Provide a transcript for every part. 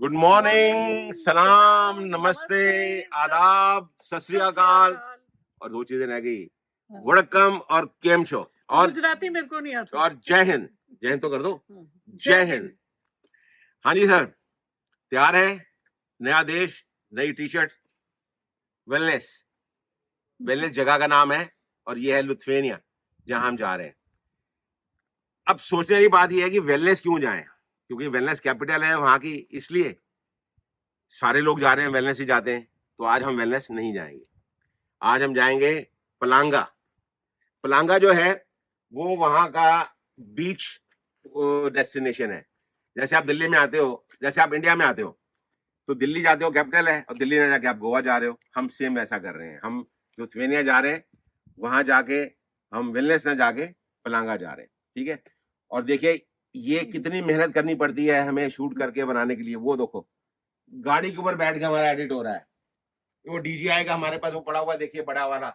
Good morning, सलाम, नमस्ते, आदाब, सत श्री अकाल और दो चीजें रह गई, वड़कम और केम छो और गुजराती मेरे को नहीं आता। और जय हिंद। जय हिंद तो कर दो। जय हिंद। हाँ जी सर, तैयार है? नया देश, नई टी शर्ट, वेलनेस। वेलनेस जगह का नाम है और ये है लुत्फेनिया, जहां हम जा रहे हैं। अब सोचने की बात यह है कि वेलनेस क्यों जाएं, क्योंकि वेलनेस कैपिटल है वहां की, इसलिए सारे लोग जा रहे हैं, वेलनेस ही जाते हैं। तो आज हम वेलनेस नहीं जाएंगे, आज हम जाएंगे पलांगा। पलांगा जो है वो वहां का बीच डेस्टिनेशन है। जैसे आप दिल्ली में आते हो, जैसे आप इंडिया में आते हो तो दिल्ली जाते हो, कैपिटल है, और दिल्ली ना जाके आप गोवा जा रहे हो। हम सेम वैसा कर रहे हैं, हम लुत्फेनिया जा रहे हैं, वहां जाके हम वेलनेस ना जाके पलांगा जा रहे हैं। ठीक है, और देखिए ये कितनी मेहनत करनी पड़ती है हमें शूट करके बनाने के लिए। वो देखो गाड़ी के ऊपर बैठ के हमारा एडिट हो रहा है। वो DJI का हमारे पास वो पड़ा हुआ है, देखिए बड़ा वाला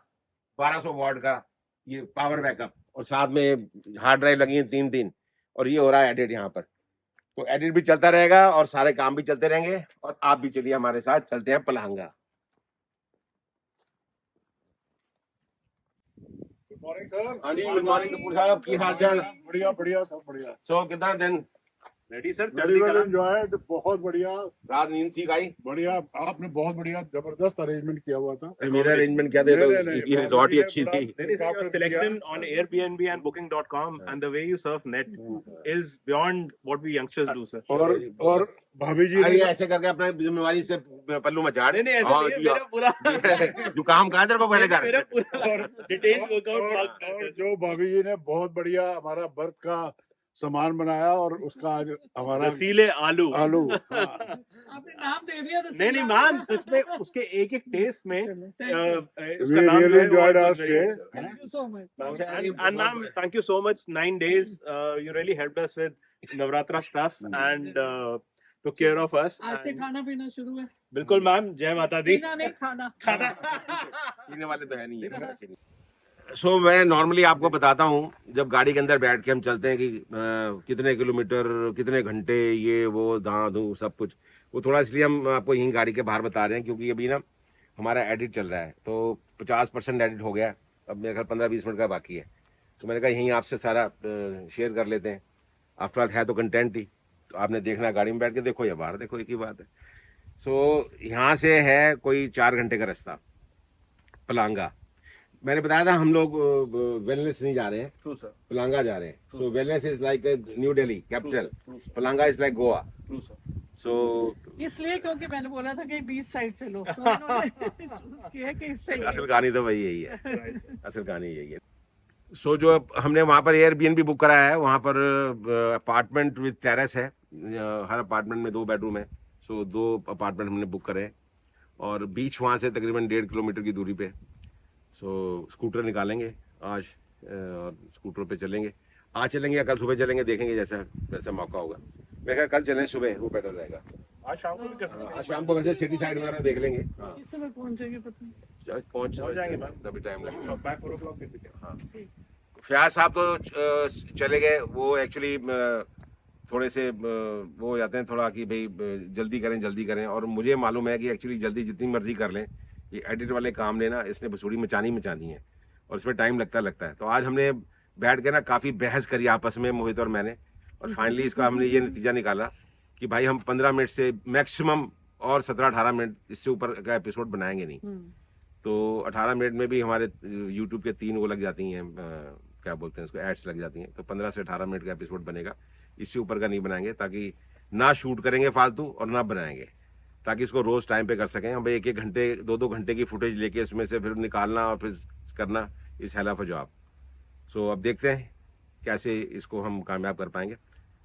1200 वॉट का ये पावर बैकअप, और साथ में हार्ड ड्राइव लगी है 3 और ये हो रहा है एडिट यहाँ पर। तो एडिट भी चलता रहेगा और सारे काम भी चलते रहेंगे, और आप भी चलिए हमारे साथ, चलते हैं पलांगा। Good morning sir. हाँ जी, गुड मॉर्निंग कपूर साहब, की हाल चाल? बढ़िया बढ़िया, सब बढ़िया। सो कितना दिन ready sir, very well enjoyed, बहुत बढ़िया। रात नींद सीख आई? बढ़िया, आपने बहुत बढ़िया जबरदस्त अरेंजमेंट किया हुआ था। मेरा अरेंजमेंट क्या थे, तो ये रिजॉर्ट ही अच्छी थी। Your selection on Airbnb and Booking.com and the way you surf net is beyond what we youngsters do, sir. और भाभी जी अरे ऐसे करके अपना जिम्मेवारी से पल्लू मचा। नहीं ऐसा नहीं है, मेरा पूरा जो काम कहा तेरे को पहले कर। मेरा पूरा डिटेल वर्कआउट। और जो भाभी जी ने बहुत बढ़िया हमारा बर्थ का सामान बनाया, और उसका आज हमारा रसीले आलू आपने नाम दे दिया। नहीं मैम, सच में उसके एक एक टेस्ट में we really enjoyed our stay. Thank you so much. And ma'am, thank you so much. 9 days, you really helped us with Navratra stuff and took care of us. आज से खाना पीना शुरू है। बिल्कुल मैम, जय माता दी। पीना नहीं, खाना। पीने वाले तो है नहीं है। सो मैं नॉर्मली आपको बताता हूँ, जब गाड़ी के अंदर बैठ के हम चलते हैं कि कितने किलोमीटर, कितने घंटे, ये वो दाँ दूँ सब कुछ, वो थोड़ा इसलिए हम आपको यहीं गाड़ी के बाहर बता रहे हैं, क्योंकि अभी ना हमारा एडिट चल रहा है, तो 50% एडिट हो गया, अब मेरे ख्याल 15-20 मिनट का बाकी है। तो मैंने कहा यहीं आपसे सारा शेयर कर लेते हैं। आफ्टर ऑल है तो कंटेंट ही, तो आपने देखना, गाड़ी में बैठ के देखो या बाहर देखो, एक ही बात है। सो यहाँ से है कोई 4 घंटे का रास्ता पलांगा। मैंने बताया था हम लोग वेलनेस नहीं जा रहे हैं, पलांगा जा रहे हैं। So Vilnius is like New Delhi capital, Palanga is like Goa. So इसलिए क्योंकि मैंने बोला था कि बीच साइड चलो, तो उन्होंने चूज किया कि इस साइड। असल कहानी तो वही यही है, असल कहानी यही है। सो जो हमने वहाँ पर एयरबीएनबी बुक कराया है, वहाँ पर अपार्टमेंट विद टेरेस है, हर अपार्टमेंट में 2 बेडरूम है। सो 2 अपार्टमेंट हमने बुक करे, और बीच वहाँ से तकरीबन 1.5 किलोमीटर की दूरी पे। सो स्कूटर निकालेंगे आज, और स्कूटर पे चलेंगे। आज चलेंगे या कल सुबह चलेंगे, देखेंगे जैसा वैसा मौका होगा। मैं कहा कल चलें सुबह, वो बेटर रहेगा। आज शाम को भी कर सकते हैं। आज शाम को वैसे सिटी साइड वगैरह देख लेंगे। हाँ, इस समय पहुंचेंगे पता नहीं। पहुँच जाएंगे मैम, तभी टाइम लगेगा। by 4 o'clock get there. हाँ, फयाज साहब तो चले गए, वो एक्चुअली थोड़े से वो हो जाते हैं थोड़ा कि भाई जल्दी करें, और मुझे मालूम है कि एक्चुअली जल्दी जितनी मर्जी कर लें, ये एडिट वाले काम लेना, इसने बसूड़ी मचानी है, और इसमें टाइम लगता है। तो आज हमने बैठ के ना काफ़ी बहस करी आपस में, मोहित और मैंने, और फाइनली इसका हमने ये नतीजा निकाला कि भाई हम 15 मिनट से मैक्सिमम और 17-18 मिनट, इससे ऊपर का एपिसोड बनाएंगे नहीं। तो 18 मिनट में भी हमारे यूट्यूब के 3 वो लग जाती हैं, क्या बोलते हैं उसको, एड्स लग जाती हैं। तो 15 से 18 मिनट का एपिसोड बनेगा, इससे ऊपर का नहीं बनाएंगे, ताकि ना शूट करेंगे फालतू और ना बनाएंगे, ताकि इसको रोज़ टाइम पे कर सकें। हम 1-1 घंटे 2-2 घंटे की फुटेज लेके उसमें से फिर निकालना और फिर करना इस हेल ऑफ अ जॉब। सो अब देखते हैं कैसे इसको हम कामयाब कर पाएंगे।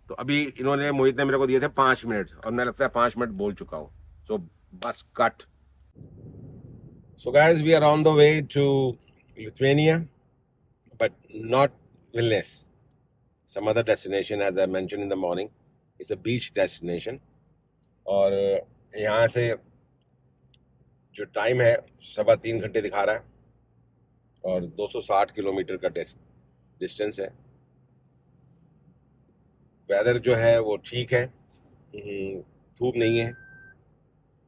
तो अभी इन्होंने, मोहित ने मेरे को दिए थे 5 मिनट, और मैं लगता है 5 मिनट बोल चुका हूँ। सो बस cut. So guys, we are on the way to Lithuania, but not Vilnius, some other destination as I mentioned in the morning. It's a beach destination. और यहाँ से जो टाइम है 3.25 घंटे दिखा रहा है, और 260 किलोमीटर का डिस्टेंस है। वेदर जो है वो ठीक है, धूप नहीं है,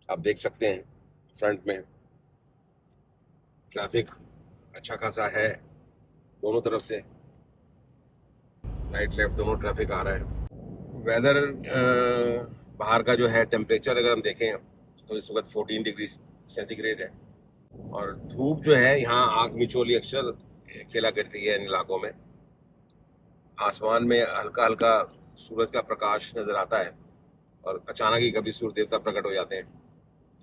आप देख सकते हैं फ्रंट में ट्रैफिक अच्छा खासा है दोनों तरफ से, राइट लेफ्ट दोनों ट्रैफिक आ रहा है। वेदर बाहर का जो है टेम्परेचर अगर हम देखें तो इस वक्त 14 डिग्री सेंटीग्रेड है, और धूप जो है यहाँ आँख मिचोली अक्सर खेला करती है इन इलाकों में। आसमान में हल्का हल्का सूरज का प्रकाश नजर आता है और अचानक ही कभी सूर्य देवता प्रकट हो जाते हैं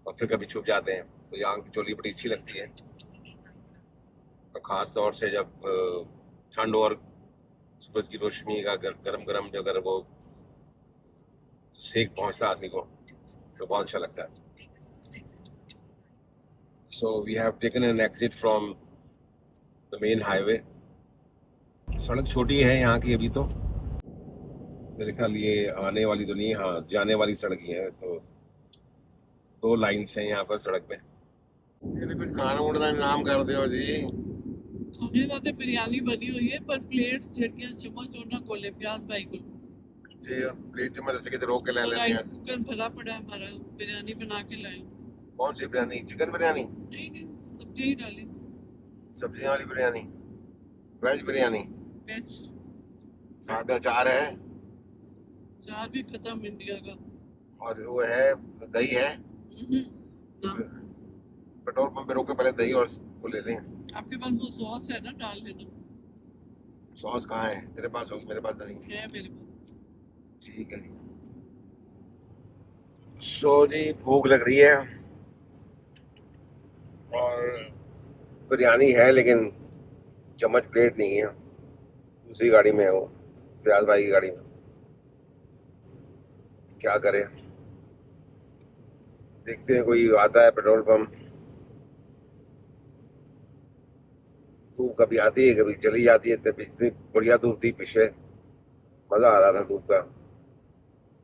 और फिर कभी छुप जाते हैं, तो ये आँख मिचोली बड़ी अच्छी लगती है। और ख़ास तौर से जब ठंड और सूरज की रोशनी का गरम गरम जो अगर वो सेक पहुंचता आदमी को तो बहुत अच्छा लगता है। So we have taken an exit from the main highway. सड़क छोटी है यहाँ की अभी, तो मेरे ख्याल ये आने वाली तो नहीं, हाँ जाने वाली सड़क ही है, तो 2 लाइन्स हैं यहाँ पर सड़क पे। कुछ खाना उड़ना नाम कर दो जी। खाने दाते बिरयानी बनी हुई है पर प्लेट झटके चम्मच और ना खोले प्याज भाई को। प्लेट चम्मच से किधर रोक के ले लेते राइस हैं। कुकर भरा पड़ा है हमारा, बिरयानी बना के लाए। कौन सी बिरयानी? चिकन बिरयानी? नहीं नहीं, सब्जी ही डाली, सब्जियां वाली बिरयानी, वेज बिरयानी। वेज। साथ में अचार है चार भी खत्म इंडिया का। और वो है दही है। ना, पेट्रोल पंप पे रोक के पहले दही और वो ले लें। आपके पास वो सॉस है ना, डाल लेना। सॉस कहाँ है? तेरे पास होगी, मेरे पास तो नहीं। है मेरे पास। ठीक है जी। सो जी भूख लग रही है और बिरयानी है लेकिन चम्मच प्लेट नहीं है, दूसरी गाड़ी में है वो, प्याज भाई की गाड़ी में। क्या करें, देखते हैं कोई आता है पेट्रोल पंप। धूप कभी आती है कभी चली जाती है, इतनी बढ़िया धूप थी पीछे, मजा आ रहा था धूप का।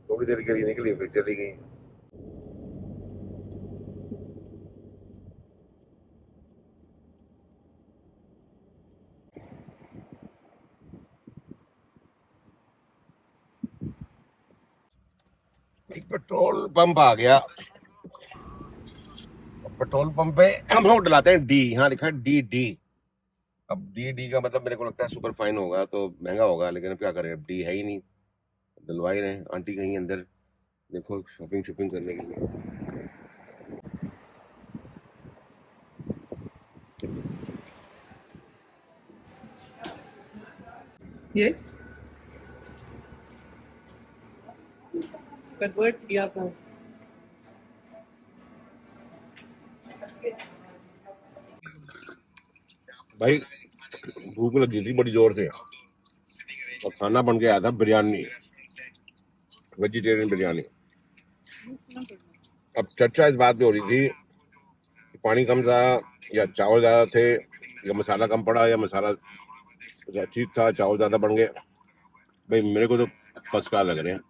थोड़ी देर के लिए निकली फिर चली गई। एक पेट्रोल पंप आ गया, पेट्रोल पंप पे हम लोग डलाते हैं डी, यहाँ लिखा है डी डी। अब डी डी का मतलब मेरे को लगता है सुपर फाइन होगा तो महंगा होगा, लेकिन अब क्या करें, अब डी है ही नहीं, डलवा ही रहे हैं। आंटी कहीं अंदर देखो शॉपिंग शॉपिंग करने के लिए। यस, कन्वर्ट किया था। भाई भूख लगी थी बड़ी जोर से और खाना बन के आया था बिरयानी, वेजिटेरियन बिरयानी। अब चर्चा इस बात पे हो रही थी कि पानी कम था या चावल ज़्यादा थे या मसाला कम पड़ा या मसाला ठीक था चावल ज़्यादा बन गए। भाई मेरे को तो फर्स्ट क्लास लग रहे हैं,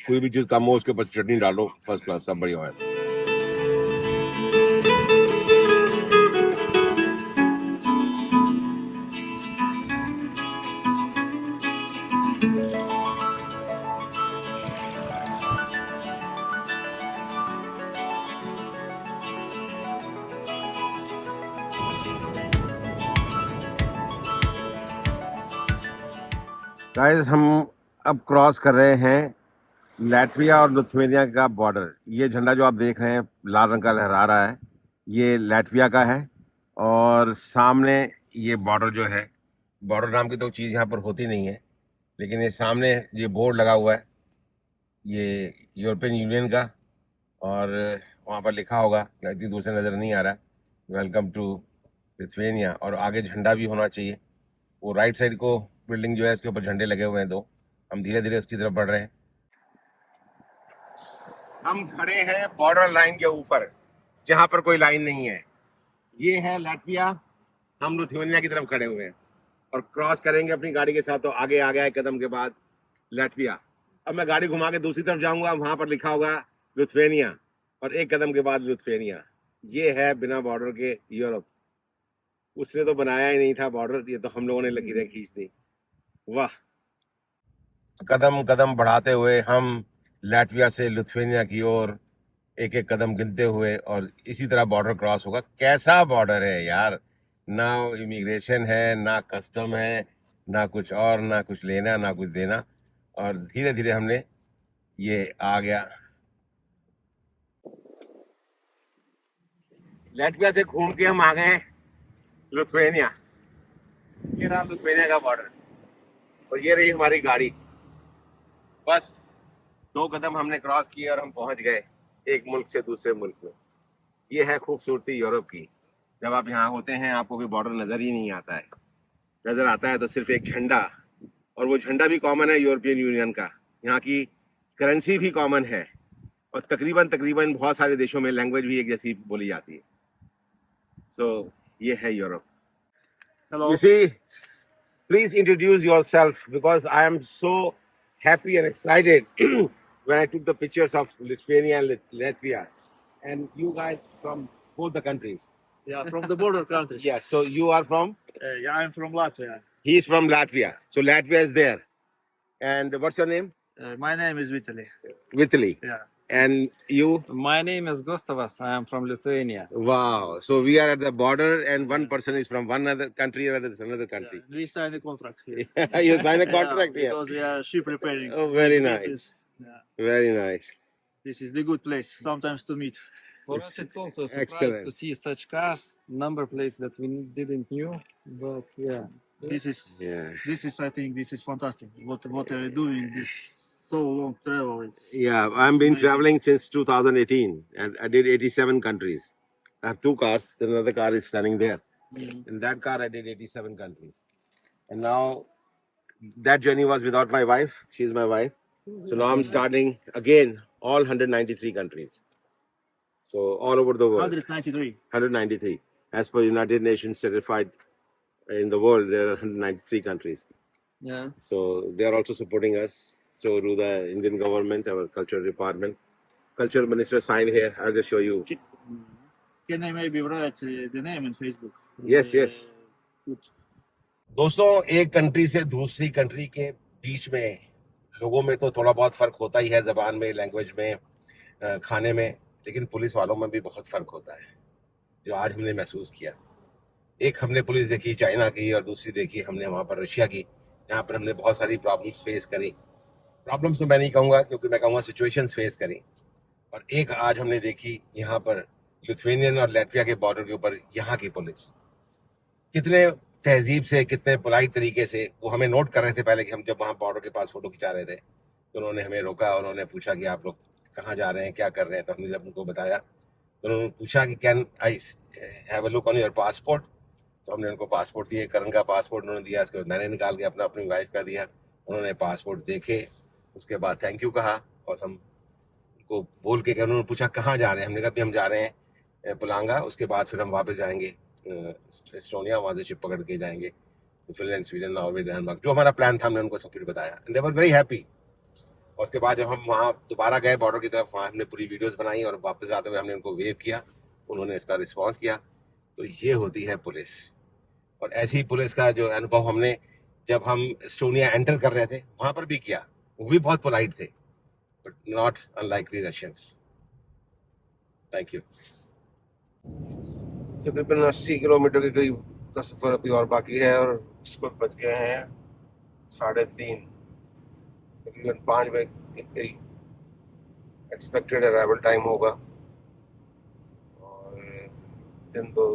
कोई भी चीज़ कम हो उसके ऊपर चटनी डालो, फर्स्ट क्लास, सब बढ़िया है। गाइस हम अब क्रॉस कर रहे हैं लैटविया और लिथुआनिया का बॉर्डर। ये झंडा जो आप देख रहे हैं लाल रंग का लहरा रहा है, ये लैटविया का है, और सामने ये बॉर्डर जो है, बॉर्डर नाम की तो चीज़ यहाँ पर होती नहीं है, लेकिन ये सामने ये बोर्ड लगा हुआ है ये यूरोपियन यूनियन का, और वहाँ पर लिखा होगा, इतनी दूर से नज़र नहीं आ रहा, वेलकम टू लिथुआनिया। और आगे झंडा भी होना चाहिए। वो राइट साइड को बिल्डिंग जो है इसके ऊपर झंडे लगे हुए हैं 2। हम धीरे धीरे उसकी तरफ बढ़ रहे हैं। हम खड़े हैं बॉर्डर लाइन के ऊपर जहां पर कोई लाइन नहीं है। ये है लाटविया, हम लिथुआनिया की तरफ खड़े हुए हैं और क्रॉस करेंगे अपनी गाड़ी के साथ, तो आगे आ गया एक कदम के बाद लाटविया। अब मैं गाड़ी घुमा के दूसरी तरफ जाऊंगा, वहां पर लिखा होगा लिथुआनिया और एक कदम के बाद लिथुआनिया। ये है बिना बॉर्डर के यूरोप। उसने तो बनाया ही नहीं था बॉर्डर, ये तो हम लोगों ने लकीरें खींच दी। वाह, कदम कदम बढ़ाते हुए हम लाटविया से लिथुआनिया की ओर एक एक कदम गिनते हुए, और इसी तरह बॉर्डर क्रॉस होगा। कैसा बॉर्डर है यार, ना इमिग्रेशन है, ना कस्टम है, ना कुछ और, ना कुछ लेना ना कुछ देना, और धीरे धीरे हमने ये आ गया। लाटविया से घूम के हम आ गए लिथुआनिया। ये रहा लिथुआनिया का बॉर्डर, और ये रही हमारी गाड़ी। बस 2 कदम हमने क्रॉस किए और हम पहुंच गए एक मुल्क से दूसरे मुल्क में। ये है खूबसूरती यूरोप की। जब आप यहाँ होते हैं आपको कोई बॉर्डर नजर ही नहीं आता है। नजर आता है तो सिर्फ एक झंडा, और वो झंडा भी कॉमन है यूरोपियन यूनियन का। यहाँ की करेंसी भी कॉमन है, और तकरीबन तकरीबन बहुत सारे देशों में लैंग्वेज भी एक जैसी बोली जाती है। सो ये है Europe. Hello. You see, please introduce yourself, because I am so happy and excited when I took the pictures of Lithuania and Latvia, and you guys from both the countries. Yeah, from the border countries. Yeah, so you are from? Yeah, I'm from Latvia. He's from Latvia. So Latvia is there. And what's your name? My name is Vitaly. Vitaly. Yeah. And you? My name is Gustavas. I am from Lithuania. Wow. So we are at the border, and one person is from one other country, another is another country. We signed a contract here. You sign a contract Yeah, here. because we are ship repairing. Oh, very nice. business. Yeah. Very nice. This is the good place sometimes to meet. For us, it's also a surprise Excellent. to see such cars, number plates that we didn't knew. But yeah, This is Yeah. I think this is fantastic. What are you doing? This so long travel. It's Yeah, I've been amazing. traveling since 2018, and I did 87 countries. I have 2 cars. Then another car is standing there. In that car, I did 87 countries. And now that journey was without my wife. She's my wife. So now I'm starting again all 193 countries. So all over the world. 193. 193. As per United Nations certified in the world, there are 193 countries. yeah. So they are also supporting us. So do the Indian government, our culture department. Culture minister signed here. I'll just show you. Can I maybe write the name in Facebook? Yes, yes. Good. दोस्तों, एक country से दूसरी country के बीच में लोगों में तो थोड़ा बहुत फर्क होता ही है, जबान में, लैंग्वेज में, खाने में, लेकिन पुलिस वालों में भी बहुत फर्क होता है, जो आज हमने महसूस किया। एक हमने पुलिस देखी चाइना की, और दूसरी देखी हमने वहाँ पर रशिया की। यहाँ पर हमने बहुत सारी प्रॉब्लम्स फेस करी। प्रॉब्लम्स तो मैं नहीं कहूँगा, क्योंकि मैं कहूँगा सिचुएशंस फेस करी। और एक आज हमने देखी यहाँ पर लिथुआनियन और लाटविया के बॉर्डर के ऊपर यहाँ की पुलिस कितने तहजीब से, कितने पोलाइट तरीके से वो हमें नोट कर रहे थे। पहले कि हम जब वहाँ बॉर्डर के पास फोटो खिंचा रहे थे तो उन्होंने हमें रोका, उन्होंने पूछा कि आप लोग कहाँ जा रहे हैं, क्या कर रहे हैं। तो हमने जब उनको बताया तो उन्होंने पूछा कि can I have a look on your passport. तो हमने उनको पासपोर्ट दिए, करण का पासपोर्ट उन्होंने दिया, उसके बाद मैंने निकाल के अपनी वाइफ का दिया। उन्होंने पासपोर्ट देखे, उसके बाद थैंक यू कहा, और हम उनको बोल के उन्होंने पूछा कहाँ जा रहे हैं। हमने कहा भी हम जा रहे हैं पलांगा, उसके बाद फिर हम वापस जाएंगे एस्टोनिया, वहाँ से शिप पकड़ के जाएंगे फिनलैंड, स्वीडन, नॉर्वे, डेनमार्क। जो हमारा प्लान था हमने उनको सब कुछ बताया, and they were very happy. और उसके बाद जब हम वहाँ दोबारा गए बॉर्डर की तरफ, वहाँ हमने पूरी वीडियोस बनाई, और वापस आते हुए हमने उनको वेव किया, उन्होंने इसका रिस्पॉन्स किया। तो ये होती है पुलिस। और ऐसी पुलिस का जो अनुभव हमने जब हम एस्टोनिया एंटर कर रहे थे वहाँ पर भी किया। वो भी बहुत पोलाइट थे, but not unlike the Russians. Thank you. तकरीबन 80 किलोमीटर के करीब का सफर अभी और बाकी है, और इस वक्त बज गए हैं 3:30। तकरीबन 5 बजे के करीब एक्सपेक्टेड अराइवल टाइम होगा, और दिन तो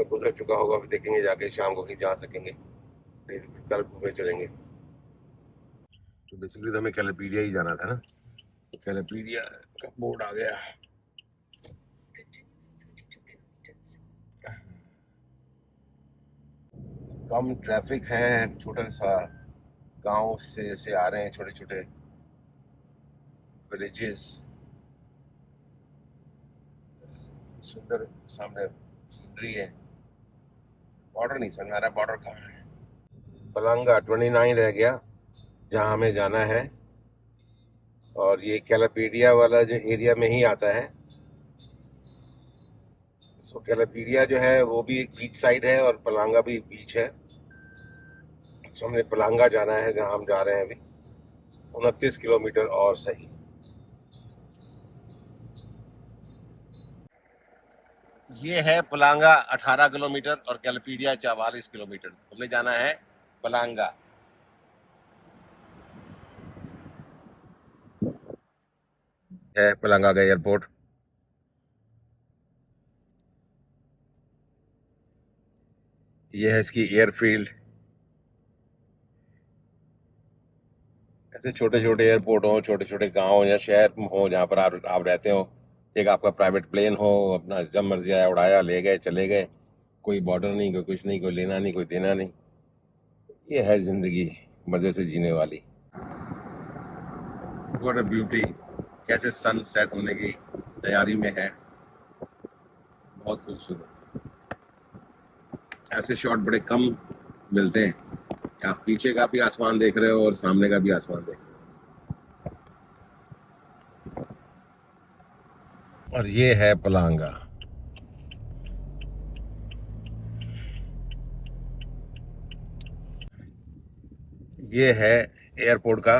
गुजर चुका होगा। अभी देखेंगे जाके शाम को कहीं जा सकेंगे, नहीं तो फिर कल घूमने चलेंगे। तो बेसिकली तो हमें कैलेपीडिया ही जाना था ना, तो कैलेपीडिया का बोर्ड आ गया। कम ट्रैफिक है, छोटा सा गांव से आ रहे हैं, छोटे छोटे विलेजेस, सुंदर सामने सीनरी है। बॉर्डर नहीं समझ आ रहा, बॉर्डर कहाँ है। पलांगा 29 रह गया जहाँ हमें जाना है, और ये कैलापीडिया वाला जो एरिया में ही आता है। सो कैलापीडिया जो है वो भी एक बीच साइड है, और पलांगा भी बीच है। सो हमने पलांगा जाना है जहाँ हम जा रहे हैं अभी, 29 किलोमीटर और सही। ये है पलांगा 18 किलोमीटर और कैलपीडिया 44 किलोमीटर। हमने जाना है पलांगा। है पलांगा का एयरपोर्ट। ये है इसकी एयरफील्ड। ऐसे छोटे छोटे एयरपोर्ट हो, छोटे छोटे गांव या शहर हो जहाँ पर आप रहते हो, एक आपका प्राइवेट प्लेन हो, अपना जब मर्जी आया उड़ाया, ले गए चले गए, कोई बॉर्डर नहीं, कोई कुछ नहीं, कोई लेना नहीं, कोई देना नहीं। ये है जिंदगी मजे से जीने वाली। व्हाट अ ब्यूटी, कैसे सन सेट होने की तैयारी में है, बहुत खूबसूरत। ऐसे शॉट बड़े कम मिलते हैं कि आप पीछे का भी आसमान देख रहे हो और सामने का भी आसमान देख रहे हो। और ये है पलांगा। ये है एयरपोर्ट का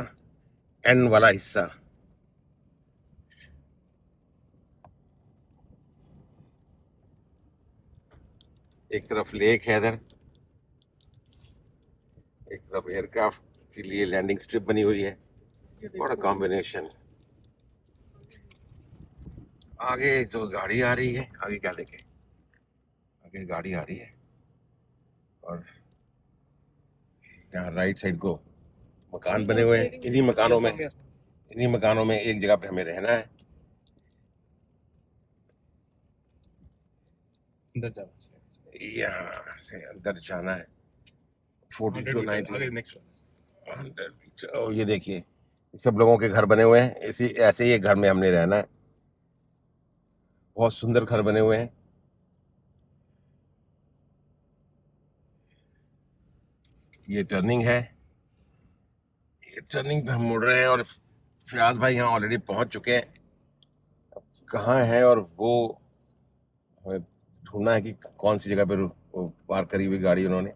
एंड वाला हिस्सा। एक तरफ लेक है इधर, एक तरफ एयरक्राफ्ट के लिए लैंडिंग स्ट्रिप बनी हुई है। What a combination. आगे जो गाड़ी आ रही है, आगे क्या देखें, आगे गाड़ी आ रही है और यहाँ राइट साइड को मकान बने हुए हैं। इन्हीं मकानों में एक जगह पे हमें रहना है। यहाँ से अंदर जाना है 40 to 90। और ये देखिए सब लोगों के घर बने हुए हैं। ऐसे ही एक घर में हमने रहना है। बहुत सुंदर घर बने हुए हैं। ये टर्निंग है, ये टर्निंग पे हम मुड़ रहे हैं और फयाज भाई यहाँ ऑलरेडी पहुंच चुके हैं। अब कहाँ है और वो हमें ढूंढना है कि कौन सी जगह पे पार्क करी हुई गाड़ी उन्होंने।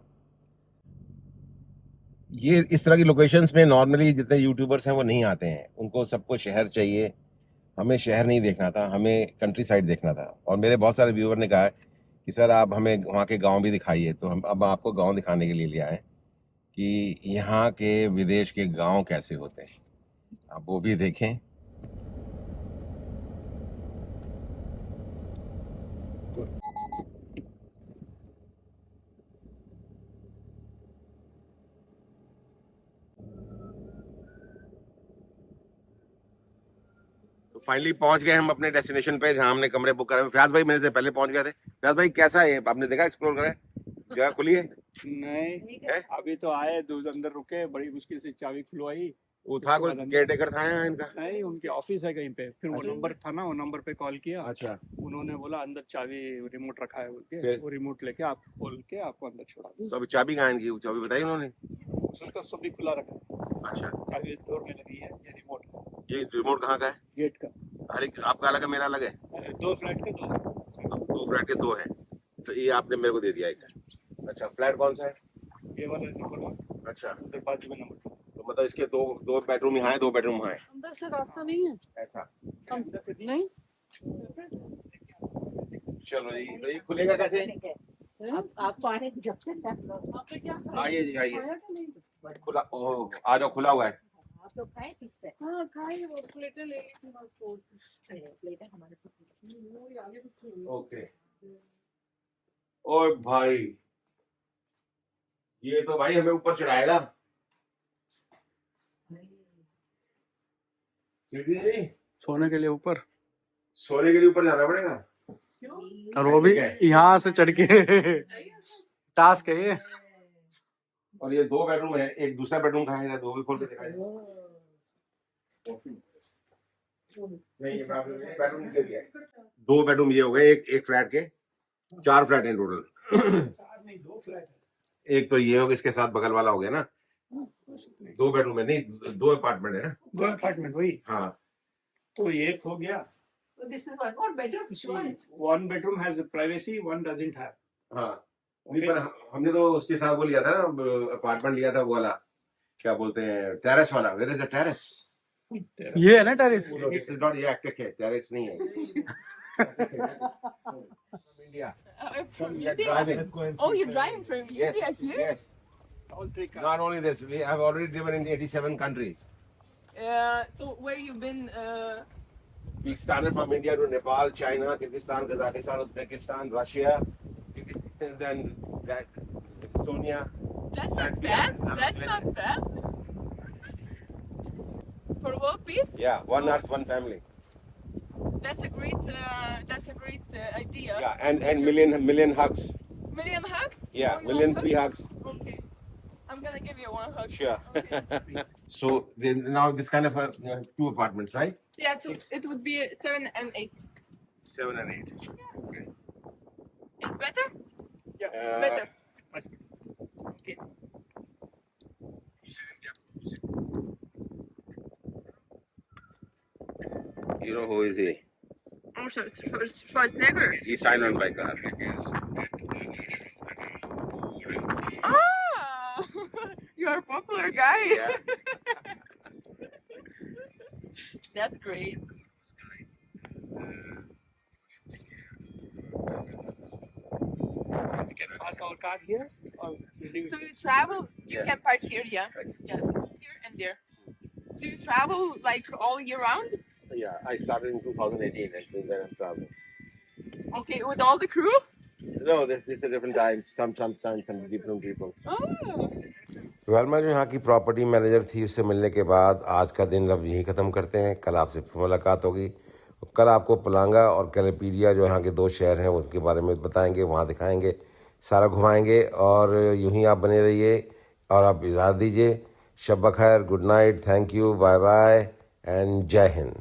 ये इस तरह की लोकेशंस में नॉर्मली जितने यूट्यूबर्स हैं वो नहीं आते हैं। उनको सबको शहर चाहिए। हमें शहर नहीं देखना था, हमें कंट्री साइड देखना था। और मेरे बहुत सारे व्यूअर ने कहा है कि सर आप हमें वहाँ के गांव भी दिखाइए। तो हम अब आपको गांव दिखाने के लिए ले आए कि यहाँ के विदेश के गांव कैसे होते हैं, आप वो भी देखें। तो फाइनली पहुंच गए हम अपने डेस्टिनेशन पे जहां हमने कमरे बुक करे। फयाज भाई मेरे से पहले पहुंच गए थे। फयाज भाई कैसा है, आपने देखा, एक्सप्लोर करा, जगह खुली है? नहीं है? अभी तो आए, दूर अंदर रुके, बड़ी मुश्किल से चाबी खुलवाई। वो था कोई केयरटेकर था यहाँ इनका? नहीं, उनके ऑफिस है कहीं पे। फिर वो अच्छा। नंबर था ना, वो नंबर पे कॉल किया। अच्छा। उन्होंने बोला अंदर चाबी रिमोट रखा है बोल के, फिर? वो रिमोट लेके आप खोल के आपको अंदर छोड़ा। तो अभी चाबी कहाँ है इनकी? वो चाबी बताई उन्होंने? उसका सब भी खुला रखा है, अच्छा। चाबी डोर में लगी है, ये रिमोट ये रिमोट कहाँ का है? गेट का। अरे आपका अलग है, मेरा अलग है? दो फ्लैट के दो। दो फ्लैट के दो है, तो ये आपने मेरे को दे दिया एक। अच्छा, फ्लैट कौन सा है? ये वाला नंबर 1। अच्छा, उधर बाजू में नंबर 2। तो मतलब इसके दो बेडरूम यहाँ है, दो बेडरूम वहाँ है, अंदर से रास्ता नहीं है ऐसा? अंदर से नहीं। चलो जी, तो ये खुलेगा कैसे? आप पानी जब आपने क्या आइए जी, आइए। खाया कि नहीं? खुला, ओह आ जाओ, खुला हुआ है। आप लोग खाए ठीक से? हाँ खाए, वो प्लेटें ले गई थी बस स्टोर से। अरे प्लेट है हमारे पास। वो ही आगे कुछ नहीं है। ओके। ओए भाई, ये तो भाई हमें ऊपर चढ़ाएगा। सीढ़ी नहीं, सोने के लिए ऊपर, सोने के लिए ऊपर जाना पड़ेगा। क्यों? और वो भी यहाँ से चढ़ के टास्क है ये। और ये दो बेडरूम है, एक दूसरा बेडरूम कहाँ है? दो भी खोल के दिखाएं। नहीं, ये बेडरूम नीचे दिया है। दो बेडरूम ये हो गए, एक फ्लैट के 4 फ्लैट हैं टोटल। एक तो ये होगा, इसके साथ बगल वाला हो गया ना, 2 बेडरूम है, नहीं 2 अपार्टमेंट है ना। 2 अपार्टमेंट वही। हाँ, तो एक हो गया। This is one bedroom. Sure. 1 bedroom has privacy, 1 doesn't have. हाँ। नहीं, पर हमने तो उसके साथ वो लिया था ना, अपार्टमेंट लिया था वो वाला, क्या बोलते हैं, टेरेस वाला। Where is the terrace? ये है ना टेरेस। दिस इज नॉट, ये एक्टिक है, टेरेस नहीं है। India. From We are India? driving. Oh, you're driving from India here? Yes. All three cars. Not only this, we have already driven in 87 countries. So where you been? We started from India to Nepal, China, Kyrgyzstan, Kazakhstan, Uzbekistan, Russia, and then Estonia. That's not And bad. yeah, That's not bad. For world peace, Yeah, one earth, one family. that's a great. That's a great idea. Yeah, and million hugs. Million hugs. Yeah, Oh, you million want free hugs. Okay. I'm gonna give you one hug. Sure. Okay. So now this kind of two apartments, right? Yeah, so it would be 7 and 8. 7 and 8. Okay. It's better? Yeah. Better. Okay. You know who is he? Oh, Schwarzenegger. He signed on by car. Ah! You're a popular guy. Yeah. That's great. We can park our car here, or we leave So it? you travel, you Yeah. can park here, yeah? Yeah, here and there. Do you travel like all year round? Yeah, I started in 2018 and since then I'm traveling. Okay, with all the crew? No, this is a different time. Sometimes some different people. Oh. वेलमा जो यहाँ की property manager थी उससे मिलने के बाद आज का दिन अब यहीं ख़त्म करते हैं। कल आपसे फिर मुलाकात होगी। कल आपको पलांगा और कैलेपीडिया जो यहाँ के 2 शहर हैं उसके बारे में बताएंगे, वहाँ दिखाएंगे, सारा घुमाएंगे और यूं ही आप बने रहिए और आप इजाज़त दीजिए। शब बखैर, good night, thank you, bye bye and जय हिंद।